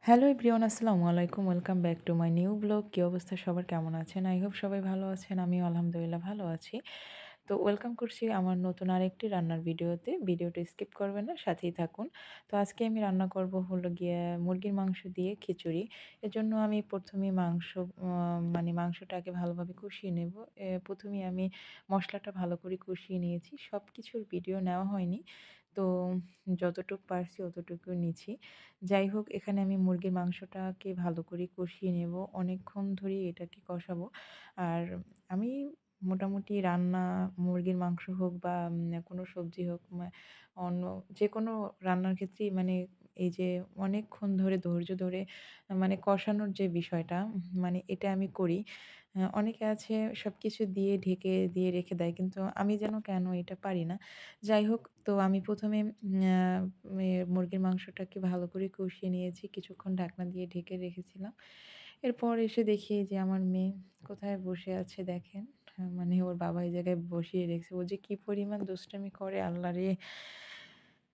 Hello everyone, আসসালামু আলাইকুম। Welcome back to my new blog. কী অবস্থা সবার, কেমন আছেন? আই হোপ সবাই ভালো আছেন। আমিও আলহামদুলিল্লাহ ভালো আছি। তো ওয়েলকাম করছি আমার নতুন আরেকটি রান্নার ভিডিওতে। ভিডিওটা স্কিপ করবেন না, সাথেই থাকুন। তো আজকে আমি রান্না করব হলো গিয়ে মুরগির মাংস দিয়ে খিচুড়ি। এজন্য আমি ১ম এই মাংসটাকে ভালোভাবে কষিয়ে নেব। ১ম এই আমি মসলাটা ভালো করে কষিয়ে নিয়েছি। সবকিছুর ভিডিও নেওয়া হয়নি। তো যতটুকু পারছি অতটুকু নিছি। যাই হোক, এখানে আমি মুরগির মাংসটাকে ভালো করে কষিয়ে নেব। অনেকক্ষণ ধরেই এটাকে কষাবো। আর আমি মোটামুটি রান্না, মুরগির মাংস হোক বা কোনো সবজি হোক, অন্য যেকোনো রান্নার ক্ষেত্রেই এই যে অনেকক্ষণ ধরে ধৈর্য ধরে কষানোর যে বিষয়টা, এটা আমি করি। অনেকে আছে সবকিছু দিয়ে ঢেকে দিয়ে রেখে দেয়। কিন্তু আমি যেন কেন এটা পারি না। যাই হোক, তো আমি ১ম এ মুরগির মাংসটাকে ভালো করে কষিয়ে নিয়েছি। কিছুক্ষণ ঢাকনা দিয়ে ঢেকে রেখেছিলাম। এরপর এসে দেখি যে আমার মেয়ে কোথায় বসে আছে দেখেন। ওর বাবা এই জায়গায় বসিয়ে রেখেছে। ও যে কি পরিমাণ দুষ্টামি করে আল্লাহরে!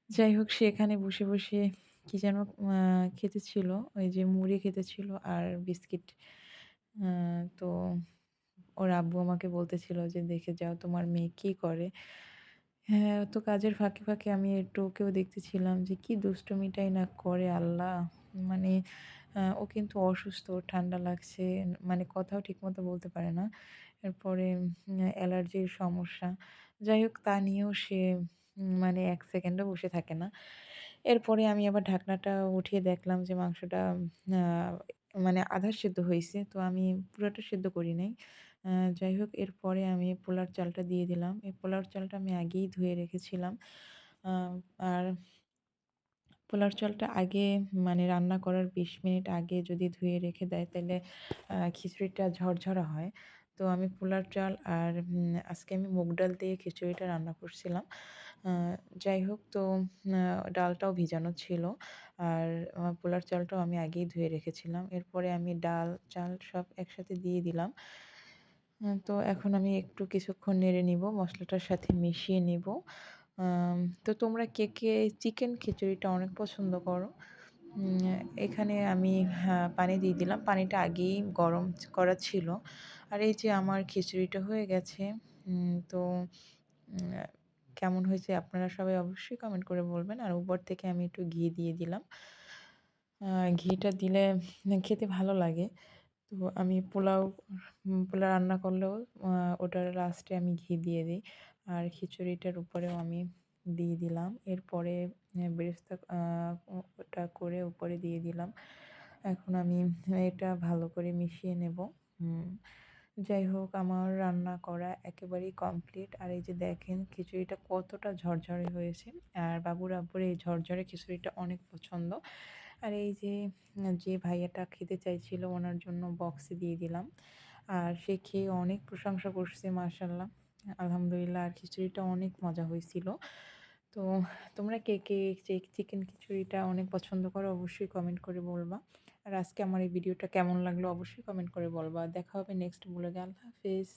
যাই হোক, সে এখানে বসে, বসে কি যেন আ খেতেছিল। ওই যে মুড়ি খেতেছিল আর বিস্কিট। আ তো ওর আব্বু আমাকে বলতেছিল যে, "দেখে যাও তোমার মেয়ে কি করে?" হ্যাঁ, তো কাজের ফাঁকে, ফাঁকে আমি একটু ওকেও দেখতেছিলাম যে কি দুষ্টুমিটাই না করে আল্লাহ! মানে ও কিন্তু অসুস্থ, ওর ঠান্ডা লাগছে। কথাও ঠিকমতো বলতে পারে না। এরপরে অ্যালার্জির সমস্যা। যাই হোক, তা নিয়েও সে ১ সেকেন্ডও বসে থাকে না। এরপরে আমি আবার ঢাকনাটা উঠিয়ে দেখলাম যে মাংসটা আ আধা সেদ্ধ হইছে। তো আমি পুরাটা সেদ্ধ করি নাই। আ যাই হোক, এরপরে আমি পোলার চালটা দিয়ে দিলাম। এই পোলার চালটা আমি আগেই ধুয়ে রেখেছিলাম। আ আর পোলার চালটা আগে রান্না করার ২০ মিনিট আগে যদি ধুয়ে রেখে দেয় তাইলে খিচুড়িটা ঝরঝরা হয়। তো আমি পোলার চাল আর আজকে আমি মুগ ডাল দিয়ে খিচুড়িটা রান্না করছিলাম। আ যাই হোক, তো ডালটাও ভিজানো ছিল। আর পোলার চালটাও আমি আগেই ধুয়ে রেখেছিলাম। এরপরে আমি ডাল, চাল সব একসাথে দিয়ে দিলাম। তো এখন আমি একটু কিছুক্ষণ নেড়ে নিব, মসলাটার সাথে মিশিয়ে নিব। তো তোমরা কে, কে চিকেন খিচুড়িটা অনেক পছন্দ করো? উম এখানে আমি পানি দিয়ে দিলাম। পানিটা আগেই গরম করা ছিল। আর এই যে আমার খিচুড়িটা হয়ে গেছে। তো উম কেমন হয়েছে আপনারা সবাই অবশ্যই কমেন্ট করে বলবেন। আর উপর থেকে আমি একটু ঘি দিয়ে দিলাম। ঘিটা দিলে খেতে ভালো লাগে। তো আমি পোলাও রান্না করলেও আ ওটার লাস্টে আমি ঘি দিয়ে দিই। আর খিচুড়িটার উপরেও আমি দিয়ে দিলাম। এরপরে বেরেস্তা ওটা করে উপরে দিয়ে দিলাম। এখন আমি এটা ভালো করে মিশিয়ে নেব। হুম। যাই হোক, আমার রান্না করা একেবারেই কমপ্লিট। আর এই যে দেখেন খিচুড়িটা কতটা ঝরঝরে হয়েছে। আর বাবুর আব্বুর এই ঝরঝরে খিচুড়িটা অনেক পছন্দ। আর এই যে যে ভাইয়াটা খেতে চাইছিল ওনার জন্য বক্সে দিয়ে দিলাম। আর সে খেয়ে অনেক প্রশংসা করছে, মাশাআল্লাহ। আলহামদুলিল্লাহ। আর খিচুড়িটা অনেক মজা হয়েছিল। তো তোমরা কে, কে চিকেন খিচুড়িটা অনেক পছন্দ করো অবশ্যই কমেন্ট করে বলবা। আর আজকে আমার এই ভিডিওটা কেমন লাগলো অবশ্যই কমেন্ট করে বলবা। দেখা হবে নেক্সট ব্লগে। আল্লাহ হাফেজ।